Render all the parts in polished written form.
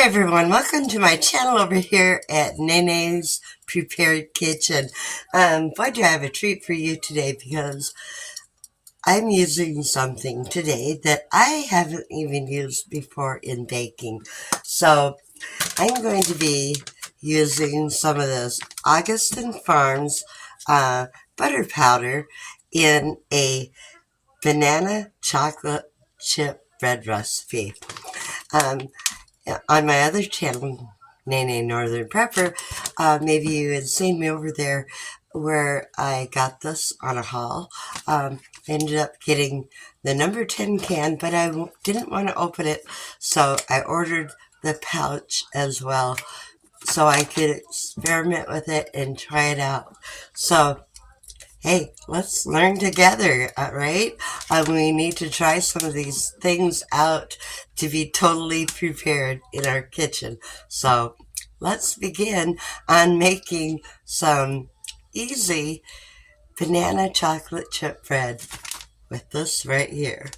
everyone, welcome to my channel over here at Nene's Prepared Kitchen. Boy, do I have a treat for you today because I'm using something today that I haven't even used before in baking. So I'm going to be using some of this Auguson Farms butter powder in a banana chocolate chip bread recipe. On my other channel, Nene Northern Prepper, maybe you had seen me over there where I got this on a haul. I ended up getting the number 10 can, but I didn't want to open it, so I ordered the pouch as well so I could experiment with it and try it out. So hey, let's learn together, right? We need to try some of these things out to be totally prepared in our kitchen. So let's begin on making some easy banana chocolate chip bread with this right here.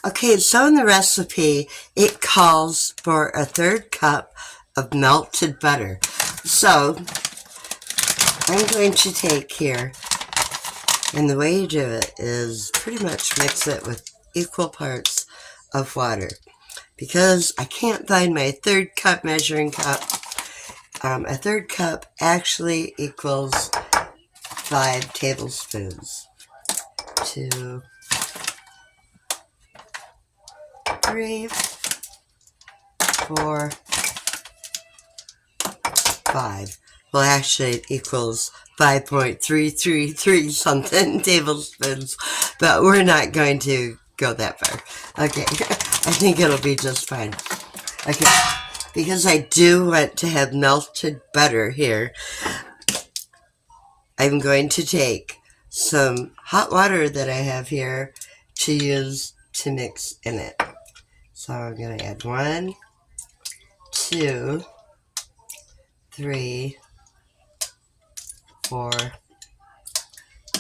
Okay, so in the recipe, it calls for a 1/3 cup of melted butter. So I'm going to take here, and the way you do it is pretty much mix it with equal parts of water. Because I can't find my 1/3 cup measuring cup, a 1/3 cup actually equals 5 tablespoons. 2, 3, 4, 5. Well, actually, it equals 5.333 something tablespoons, but we're not going to go that far. Okay, I think it'll be just fine. Okay, because I do want to have melted butter here, I'm going to take some hot water that I have here to use to mix in it. So I'm going to add 1, 2, 3, 4,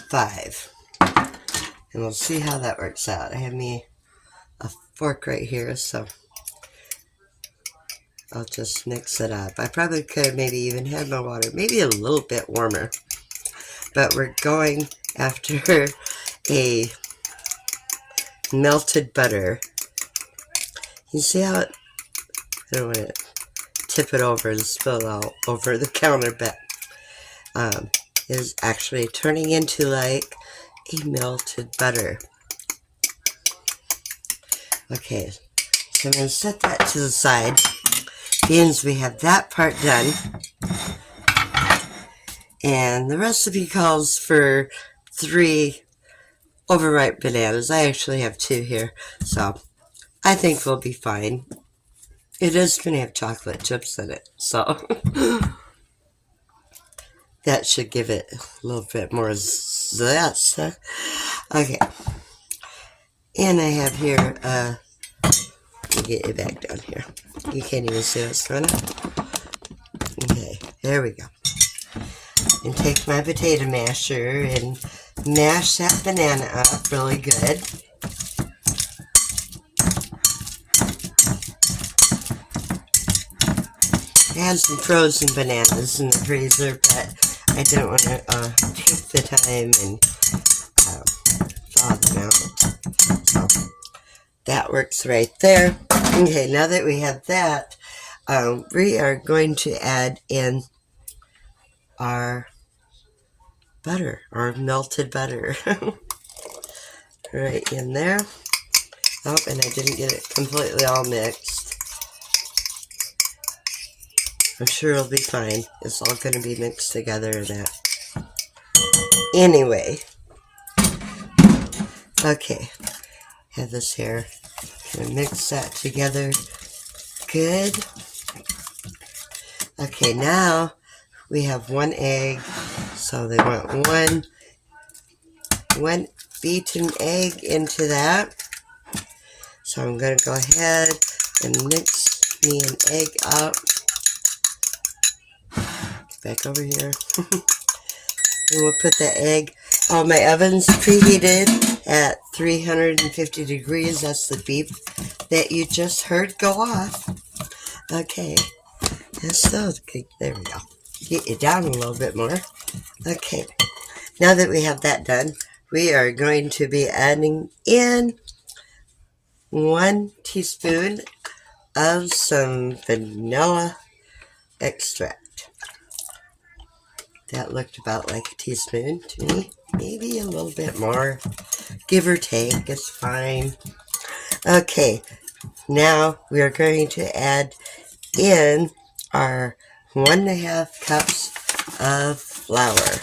5. And we'll see how that works out. I have me a fork right here, so I'll just mix it up. I probably could maybe even have my water maybe a little bit warmer. But we're going after a melted butter. You see how it, I don't want to tip it over and spill out over the counter, but is actually turning into like a melted butter. Okay, so I'm going to set that to the side. Means we have that part done. And the recipe calls for 3 overripe bananas. I actually have 2 here, so I think we'll be fine. It is going to have chocolate chips in it, so that should give it a little bit more zest. Huh? Okay. And I have here, let me get you back down here. You can't even see what's going on. Okay, there we go. And take my potato masher and mash that banana up really good. I had some frozen bananas in the freezer, but I don't want to take the time and thaw them out. So that works right there. Okay, now that we have that, we are going to add in our butter, our melted butter. Right in there. Oh, and I didn't get it completely all mixed. I'm sure it'll be fine. It's all going to be mixed together in that. Anyway. Okay. Have this here. Gonna mix that together. Good. Okay, now we have 1 egg. So they want one beaten egg into that. So I'm going to go ahead and mix me an egg up. Back over here. And we'll put the egg. Oh, my oven's preheated at 350 degrees. That's the that you just heard go off. Okay, and so there we go. Get you down a little bit more. Okay, now that we have that done, we are going to be adding in 1 teaspoon of some vanilla extract. That looked about like a teaspoon to me. Maybe a little bit more. Give or take, it's fine. Okay, now we are going to add in our 1.5 cups of flour.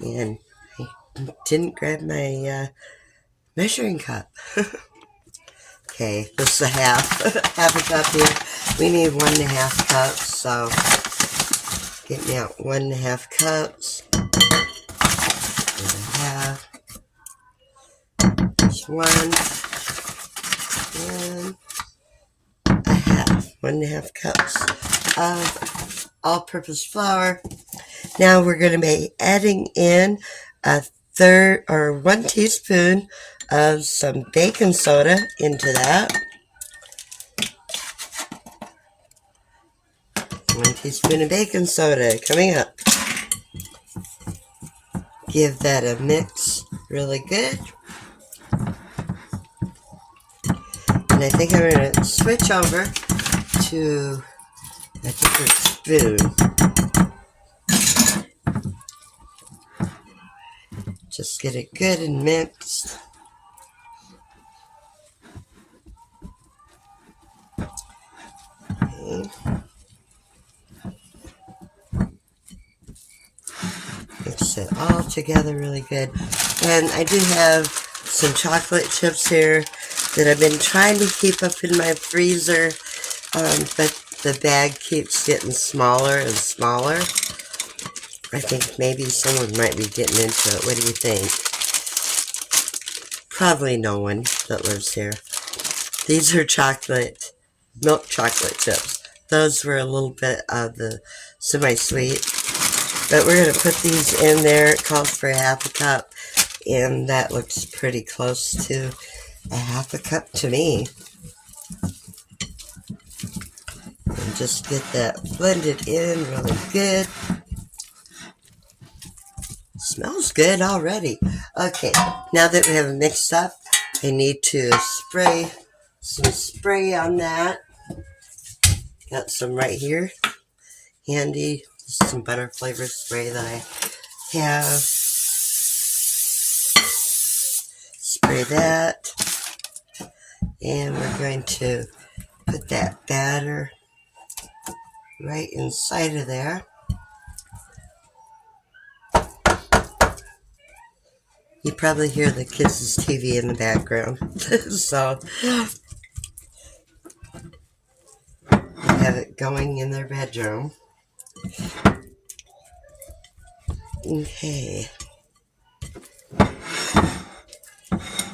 And I didn't grab my measuring cup. Okay, this is a half a cup here. We need 1.5 cups, so get me out 1.5 cups. And a half. There's 1 and a half. 1.5 cups of all-purpose flour. Now we're going to be adding in a 1 teaspoon of some baking soda into that. 1 teaspoon of baking soda coming up. Give that a mix really good. And I think I'm going to switch over to a different spoon. Just get it good and mixed. Okay. Mix it all together really good. And I do have some chocolate chips here that I've been trying to keep up in my freezer, but the bag keeps getting smaller and smaller. I think maybe someone might be getting into it. What do you think? Probably no one that lives here. These are milk chocolate chips. Those were a little bit of the semi-sweet. But we're going to put these in there. It calls for 1/2 cup. And that looks pretty close to 1/2 cup to me. And just get that blended in really good. Smells good already. Okay, now that we have it mixed up, I need to spray some spray on that. Got some right here. Handy. This is some butter flavor spray that I have. Spray that. And we're going to put that batter right inside of there. You probably hear the kids' TV in the background. So, they have it going in their bedroom. Okay.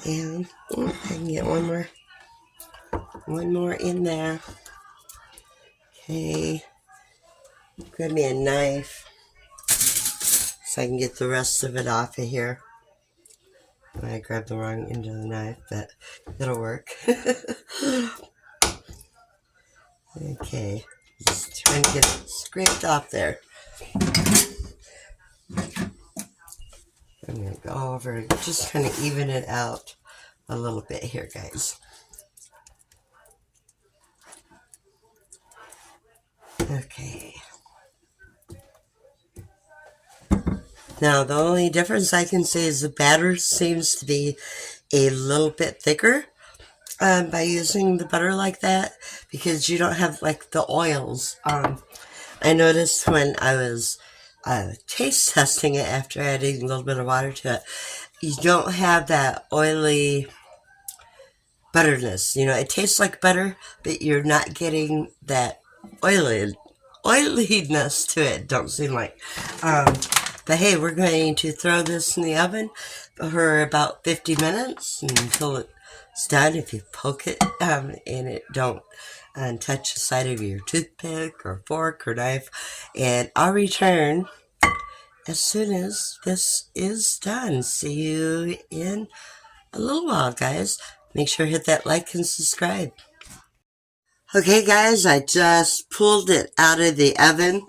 And I can get one more in there. Okay. Grab me a knife so I can get the rest of it off of here. I grabbed the wrong end of the knife, but it'll work. Okay, just trying to get it scraped off there. I'm going to go over and just kind of even it out a little bit here, guys. Okay. Now, the only difference I can say is the batter seems to be a little bit thicker by using the butter like that, because you don't have like the oils. I noticed when I was taste testing it after adding a little bit of water to it, you don't have that oily butterness. You know, it tastes like butter, but you're not getting that oiliness to it. Don't seem like. But hey, we're going to throw this in the oven for about 50 minutes until it's done. If you poke it and it don't touch the side of your toothpick or fork or knife, and I'll return as soon as this is done. See you in a little while, guys. Make sure to hit that like and subscribe. Okay, guys, I just pulled it out of the oven.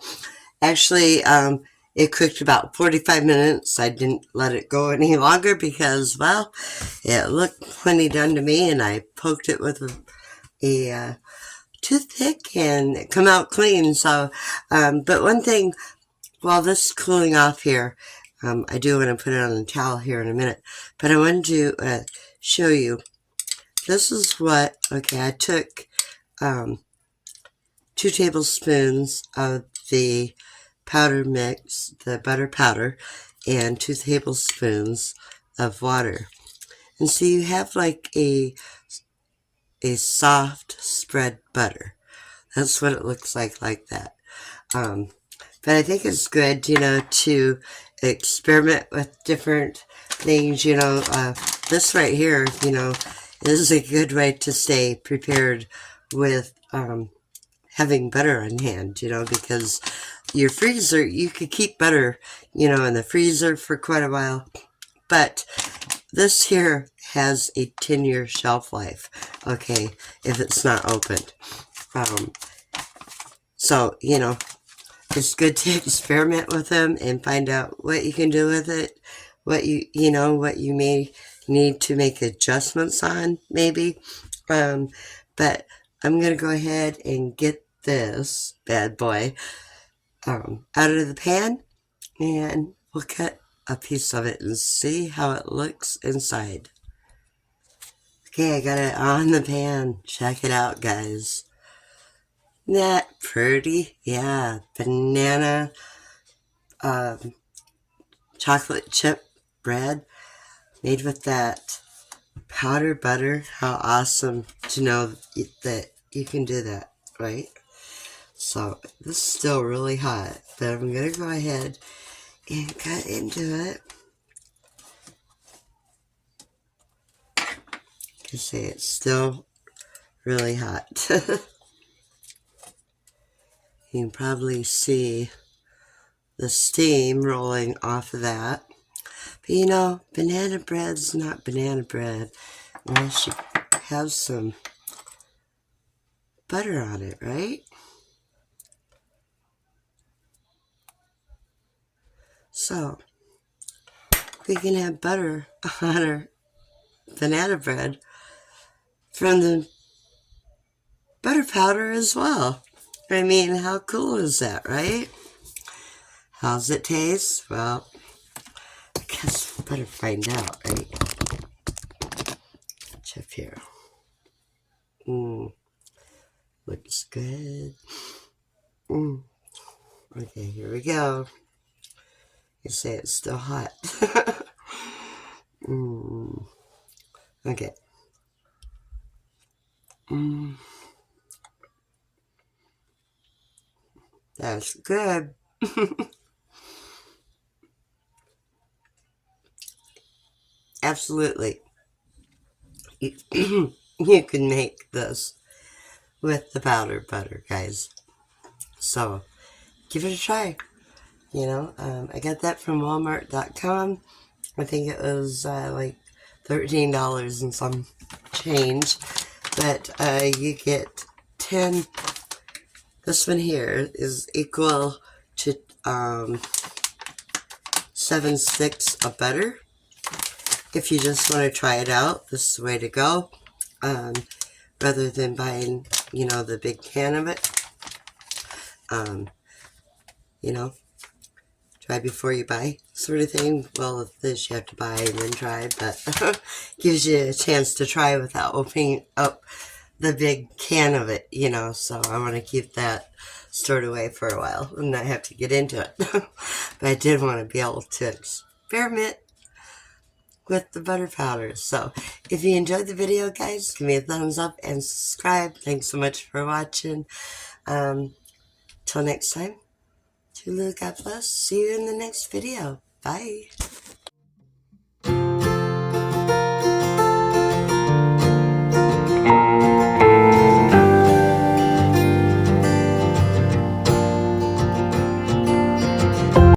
Actually, it cooked about 45 minutes. I didn't let it go any longer because, well, it looked plenty done to me, and I poked it with a toothpick and it come out clean. So, but one thing, while this is cooling off here, I do want to put it on a towel here in a minute, but I wanted to show you. This is what, okay, I took 2 tablespoons of the powder mix, the butter powder, and 2 tablespoons of water. And so you have like a soft spread butter. That's what it looks like that. But I think it's good, to experiment with different things, this right here, is a good way to stay prepared with having butter on hand, because your freezer, you could keep butter, in the freezer for quite a while. But this here has a 10-year shelf life, okay, if it's not opened. So, it's good to experiment with them and find out what you can do with it, what you may need to make adjustments on, maybe. But I'm going to go ahead and get this bad boy out of the pan, and we'll cut a piece of it and see how it looks inside. Okay, I got it on the pan. Check it out, guys. Isn't that pretty? Yeah, banana chocolate chip bread made with that powdered butter. How awesome to know that you can do that, right? So this is still really hot, but I'm going to go ahead and cut into it. You can see it's still really hot. You can probably see the steam rolling off of that. But banana bread's not banana bread unless you have some butter on it, right? So, we can have butter on our banana bread from the butter powder as well. I mean, how cool is that, right? How's it taste? Well, I guess we better find out, right? Chip here. Looks good. Okay, here we go. You say it's still hot. Okay. That's good. Absolutely. You can make this with the powdered butter, guys. So, give it a try. I got that from Walmart.com. I think it was like $13 and some change. But you get 10. This one here is equal to 7 sticks of butter. If you just want to try it out, this is the way to go. Rather than buying, the big can of it. Try before you buy sort of thing. Well, with this you have to buy and then try, but gives you a chance to try without opening up the big can of it, so I want to keep that stored away for a while and not have to get into it. But I did want to be able to experiment with the butter powder. So if you enjoyed the video, guys, give me a thumbs up and subscribe. Thanks so much for watching. Till next time, toodaloo, God bless. See you in the next video. Bye.